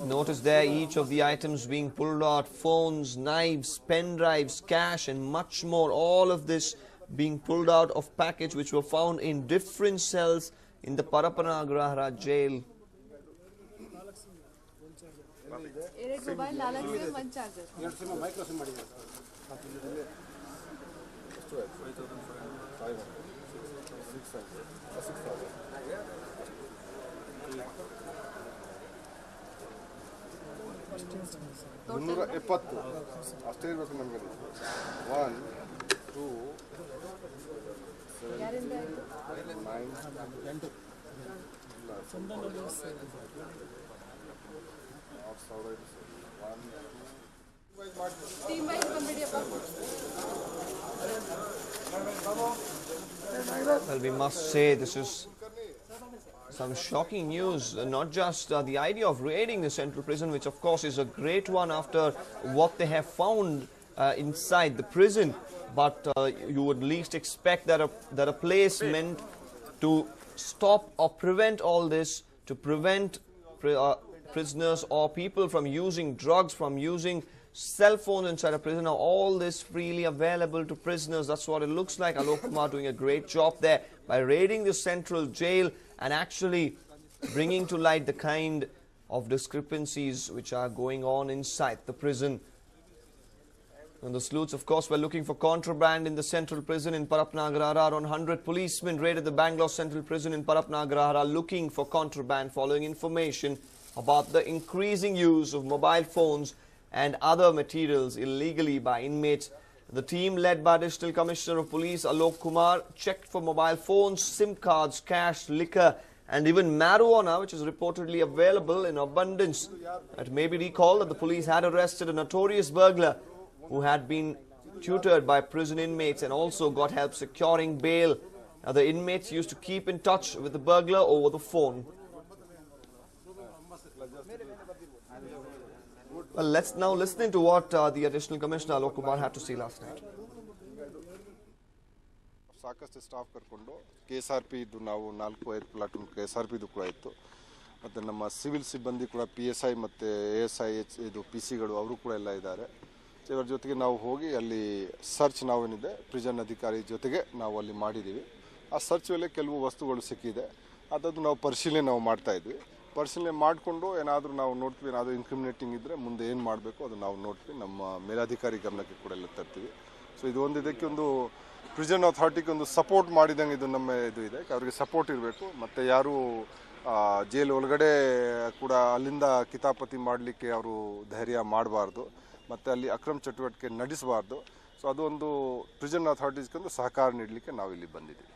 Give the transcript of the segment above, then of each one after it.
Notice there each of the items being pulled out: phones, knives, pen drives, cash and much more. All of this being pulled out of package which were found in different cells in the Parappanagrahara jail. Well, we must say this is some shocking news, not just the idea of raiding the central prison, which of course is a great one after what they have found inside the prison, but you would least expect that a place meant to stop or prevent all this, to prevent prisoners or people from using drugs, from using cell phones inside a prison. Now all this freely available to prisoners. That's what it looks like. Alok Kumar doing a great job there by raiding the central jail and actually bringing to light the kind of discrepancies which are going on inside the prison. And the sleuths, of course, were looking for contraband in the central prison in Parappanagrahara. Around 100 policemen raided the Bangalore Central Prison in Parappanagrahara looking for contraband, following information about the increasing use of mobile phones and other materials illegally by inmates. The team, led by Additional Commissioner of Police Alok Kumar, checked for mobile phones, SIM cards, cash, liquor and even marijuana, which is reportedly available in abundance. It may be recalled that the police had arrested a notorious burglar who had been tutored by prison inmates and also got help securing bail. Now, the inmates used to keep in touch with the burglar over the phone. Well, let's now listen to what the Additional Commissioner Alok Kumar had to say last night. ಸಾಕಷ್ಟು staff ಕರ್ಕೊಂಡು KSRP ಇದು ನಾವು 4-5 platoon KSRP ಇದು ಕೂಡ ಇತ್ತು. ಮತ್ತು ನಮ್ಮ civil ಸಿಬ್ಬಂದಿ ಕೂಡ PSI ಮತ್ತು ASI ಇದು PCಗಳು ಅವರು ಕೂಡ ಎಲ್ಲ ಇದ್ದಾರೆ. ಇವರ ಜೊತೆಗೆ ನಾವು ಹೋಗಿ ಅಲ್ಲಿ ಸರ್ಚ್ ನಾವೇನಿದೆ ಪ್ರಿಸನ್ ಅಧಿಕಾರಿ ಜೊತೆಗೆ ನಾವು ಅಲ್ಲಿ ಮಾಡಿದ್ದೀವಿ. ಆ ಸರ್ಚ್ ವೇಳೆ ಕೆಲವು ವಸ್ತುಗಳು ಸಿಕ್ಕಿದೆ. ಅದನ್ನು ನಾವು ಪರಿಶೀಲನೆ ನಾವು ಮಾಡ್ತಾ ಇದ್ವಿ. ಪರಿಶೀಲನೆ ಮಾಡಿಕೊಂಡು ಏನಾದರೂ ನಾವು ನೋಡ್ತೀವಿ, ಏನಾದರೂ ಇನ್ಕ್ರಿಮಿನೇಟಿಂಗ್ ಇದ್ದರೆ ಮುಂದೆ ಏನು ಮಾಡಬೇಕು ಅದು ನಾವು ನೋಡ್ತೀವಿ. ನಮ್ಮ ಮೇಲಾಧಿಕಾರಿ ಗಮನಕ್ಕೆ ಕೂಡ ಎಲ್ಲ ತರ್ತೀವಿ. ಸೊ ಇದು ಒಂದು ಇದಕ್ಕೆ ಒಂದು ಪ್ರಿಸನ್ ಅಥಾರಿಟಿಗೆ ಒಂದು ಸಪೋರ್ಟ್ ಮಾಡಿದಂಗೆ ಇದು ನಮ್ಮ ಇದು ಇದೆ. ಅವರಿಗೆ ಸಪೋರ್ಟ್ ಇರಬೇಕು. ಮತ್ತು ಯಾರು ಜೈಲು ಒಳಗಡೆ ಕೂಡ ಅಲ್ಲಿಂದ ಕಿತಾಪತಿ ಮಾಡಲಿಕ್ಕೆ ಅವರು ಧೈರ್ಯ ಮಾಡಬಾರ್ದು ಮತ್ತು ಅಲ್ಲಿ ಅಕ್ರಮ ಚಟುವಟಿಕೆ ನಡೆಸಬಾರ್ದು. ಸೊ ಅದು ಒಂದು ಪ್ರಿಸನ್ ಅಥಾರಿಟೀಸ್ಗೆ ಒಂದು ಸಹಕಾರ ನೀಡಲಿಕ್ಕೆ ನಾವು ಇಲ್ಲಿ ಬಂದಿದ್ದೀವಿ.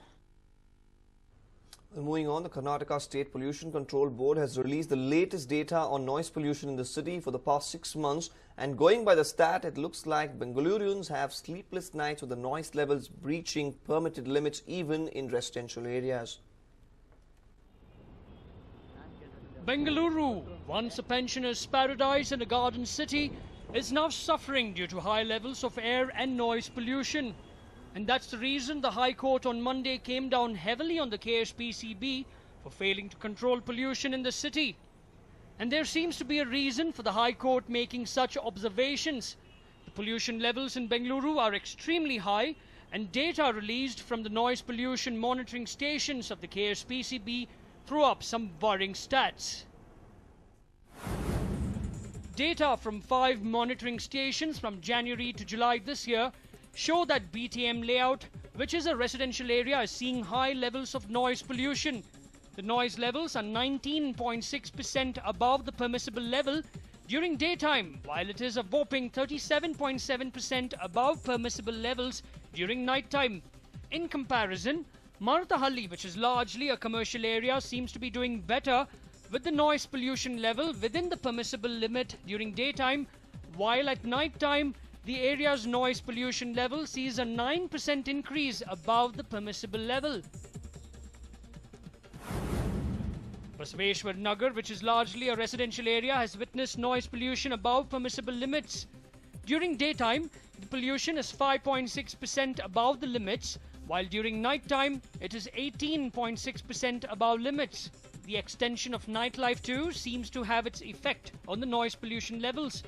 Moving on, the Karnataka State Pollution Control Board has released the latest data on noise pollution in the city for the past 6 months. And going by the stat, it looks like Bengaluruyans have sleepless nights with the noise levels breaching permitted limits even in residential areas. Bengaluru, once a pensioner's paradise and a garden city, is now suffering due to high levels of air and noise pollution. And that's the reason the High Court on Monday came down heavily on the KSPCB for failing to control pollution in the city. And there seems to be a reason for the High Court making such observations. The pollution levels in Bengaluru are extremely high, and data released from the noise pollution monitoring stations of the KSPCB threw up some worrying stats. Data from 5 monitoring stations from January to July this year show that BTM layout, which is a residential area, is seeing high levels of noise pollution. The noise levels are 19.6% above the permissible level during daytime, while it is a whopping 37.7% above permissible levels during nighttime. In comparison, Marthahalli, which is largely a commercial area, seems to be doing better with the noise pollution level within the permissible limit during daytime, while at nighttime the area's noise pollution level sees a 9% increase above the permissible level. Basaveshwar Nagar, which is largely a residential area, has witnessed noise pollution above permissible limits. During daytime, the pollution is 5.6% above the limits, while during night time it is 18.6% above limits. The extension of nightlife too seems to have its effect on the noise pollution levels.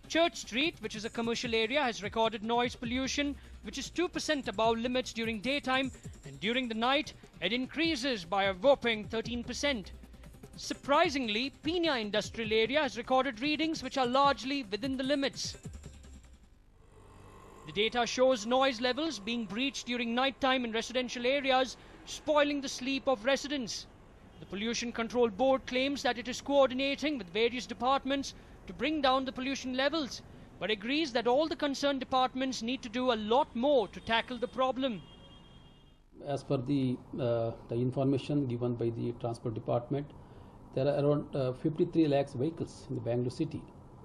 Church Street, which is a commercial area, has recorded noise pollution which is 2% above limits during daytime, and during the night it increases by a whopping 13%. Surprisingly, Pina industrial area has recorded readings which are largely within the limits. The data shows noise levels being breached during night time in residential areas, spoiling the sleep of residents. The Pollution Control Board claims that it is coordinating with various departments to bring down the pollution levels, but agrees that all the concerned departments need to do a lot more to tackle the problem. As per the information given by the Transport Department, there are around 53 lakhs vehicles in the Bangalore city,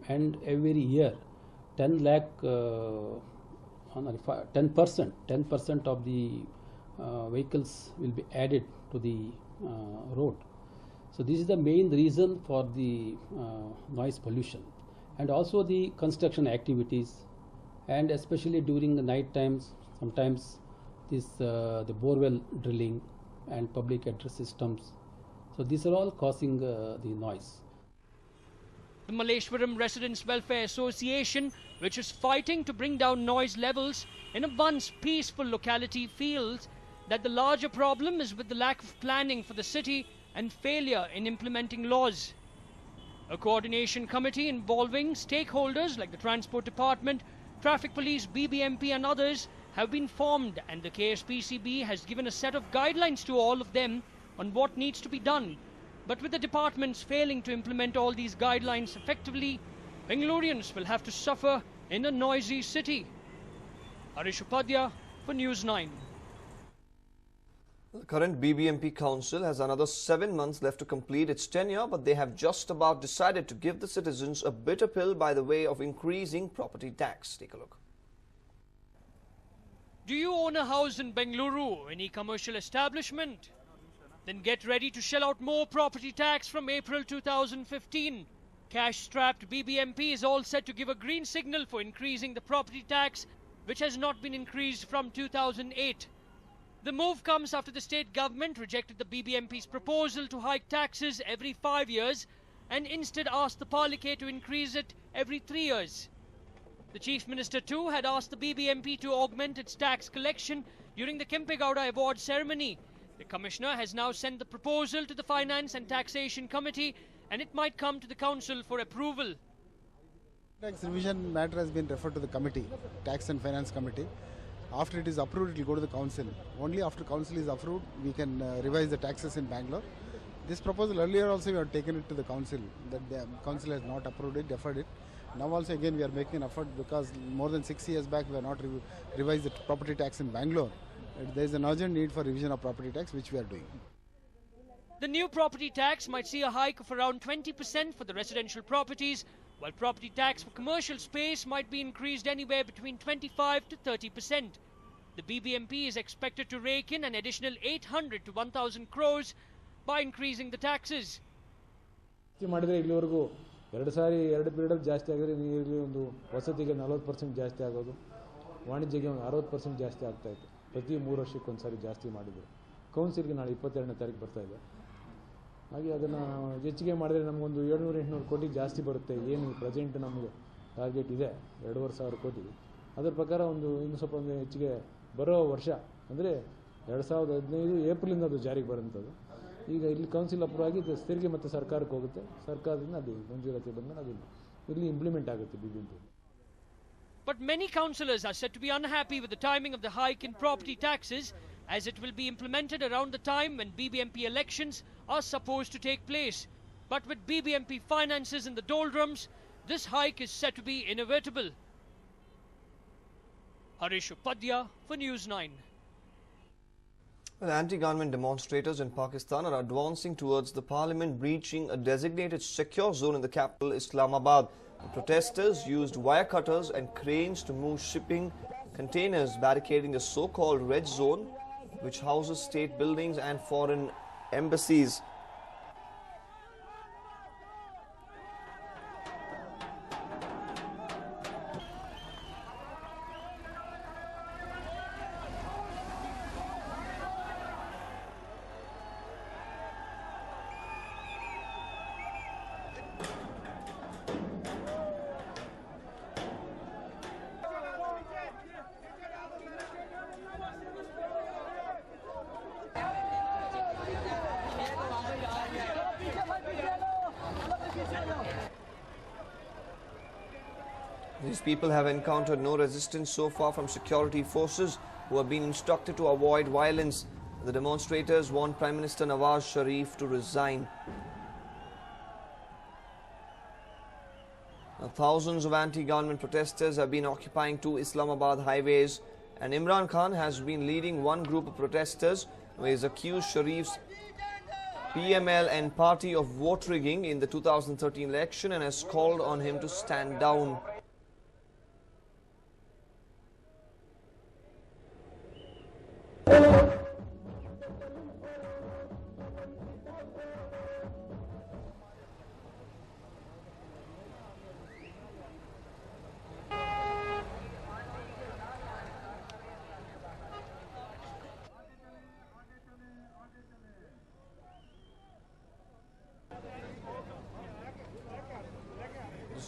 and every year 10% of the vehicles will be added to the road. So this is the main reason for the noise pollution, and also the construction activities, and especially during the night times, sometimes this the borewell drilling and public address systems. So these are all causing the noise. The Malleshwaram Residents Welfare Association, which is fighting to bring down noise levels in a once peaceful locality, feels that the larger problem is with the lack of planning for the city and failure in implementing laws. A coordination committee involving stakeholders like the Transport Department, Traffic Police, BBMP and others have been formed, and the KSPCB has given a set of guidelines to all of them on what needs to be done. But with the departments failing to implement all these guidelines effectively, Bangaloreans will have to suffer in a noisy city. Harish Upadhyay for News 9. The current BBMP council has another 7 months left to complete its tenure, but they have just about decided to give the citizens a bitter pill by the way of increasing property tax. Take a look. Do you own a house in Bengaluru, any commercial establishment? Then get ready to shell out more property tax from April 2015. Cash-strapped BBMP is all set to give a green signal for increasing the property tax, which has not been increased from 2008. The move comes after the state government rejected the BBMP's proposal to hike taxes every 5 years and instead asked the Palike to increase it every 3 years. The Chief Minister too had asked the BBMP to augment its tax collection during the Kempegowda Award ceremony. The Commissioner has now sent the proposal to the Finance and Taxation Committee, and it might come to the Council for approval. Tax revision matter has been referred to the committee, Tax and Finance Committee. After it is approved, it will go to the Council. Only after Council is approved, we can revise the taxes in Bangalore. This proposal earlier also we have taken it to the Council. That the Council has not approved it, deferred it. Now also again we are making an effort because more than 6 years back we have not revised the property tax in Bangalore. There is an urgent need for revision of property tax, which we are doing. The new property tax might see a hike of around 20% for the residential properties, while property tax for commercial space might be increased anywhere between 25 to 30%. The BBMP is expected to rake in an additional 800 to 1,000 crores by increasing the taxes. ಎರಡು ಸಾರಿ ಎರಡು period ಜಾಸ್ತಿ ಆಗಿದ್ರೆ ನೀರಲ್ಲಿ ಒಂದು ವಸತಿಗೆ 40% ಜಾಸ್ತಿ ಆಗೋದು, ವಾಣಿಜ್ಯಕ್ಕೆ ಒಂದು 60% ಜಾಸ್ತಿ ಆಗ್ತಾ ಇತ್ತು. ಪ್ರತಿ 3 ವರ್ಷಕ್ಕೆ ಒಂದು ಸಾರಿ ಜಾಸ್ತಿ ಮಾಡಿದ್ರು. ಕೌನ್ಸಿಲ್ಗೆ ನಾಳೆ 22ನೇ ತಾರೀಕು ಬರ್ತಾ ಇದೆ. ಹಾಗೆ ಅದನ್ನು ಹೆಚ್ಚಿಗೆ ಮಾಡಿದ್ರೆ ನಮಗೊಂದು 700-800 ಕೋಟಿ ಜಾಸ್ತಿ ಬರುತ್ತೆ. ಏನು ಪ್ರೆಸೆಂಟ್ ನಮಗೆ ಟಾರ್ಗೆಟ್ ಇದೆ 2,500 ಕೋಟಿ. ಅದರ ಪ್ರಕಾರ ಇನ್ನು ಸ್ವಲ್ಪ ಹೆಚ್ಚಿಗೆ ಬರೋ ವರ್ಷ ಅಂದರೆ 2015 ಏಪ್ರಿಲಿಂದ ಅದು ಜಾರಿಗೆ ಬರುವಂಥದ್ದು. ಈಗ ಇಲ್ಲಿ ಕೌನ್ಸಿಲ್ ಅಪ್ರೂವ್ ಆಗಿ ತೆರಿಗೆ ಮತ್ತು ಸರ್ಕಾರಕ್ಕೆ ಹೋಗುತ್ತೆ. ಸರ್ಕಾರದಿಂದ ಅದು ಮಂಜೂರಾತಿ ಬಂದಾಗ ಅದು ಇಲ್ಲಿ ಇಂಪ್ಲಿಮೆಂಟ್ ಆಗುತ್ತೆ BBMP. But many councillors are said to be unhappy with the timing of the hike in property taxes, as it will be implemented around the time when BBMP elections are supposed to take place. But with BBMP finances in the doldrums, this hike is said to be inevitable. Harish Upadhyay for News 9. Well, anti-government demonstrators in Pakistan are advancing towards the parliament, breaching a designated secure zone in the capital, Islamabad. The protesters used wire cutters and cranes to move shipping containers, barricading the so-called red zone, which houses state buildings and foreign embassies. These people have encountered no resistance so far from security forces, who have been instructed to avoid violence. The demonstrators want Prime Minister Nawaz Sharif to resign. Now, thousands of anti-government protesters have been occupying two Islamabad highways, and Imran Khan has been leading one group of protesters who is accused Sharif's PML and party of vote rigging in the 2013 election and has called on him to stand down.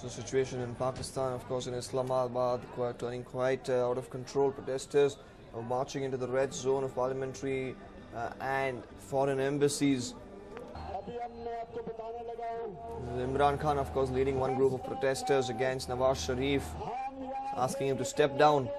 The situation in Pakistan, of course, in Islamabad, turning quite out of control. Protesters are marching into the red zone of parliamentary and foreign embassies. Imran Khan, of course, leading one group of protesters against Nawaz Sharif, asking him to step down.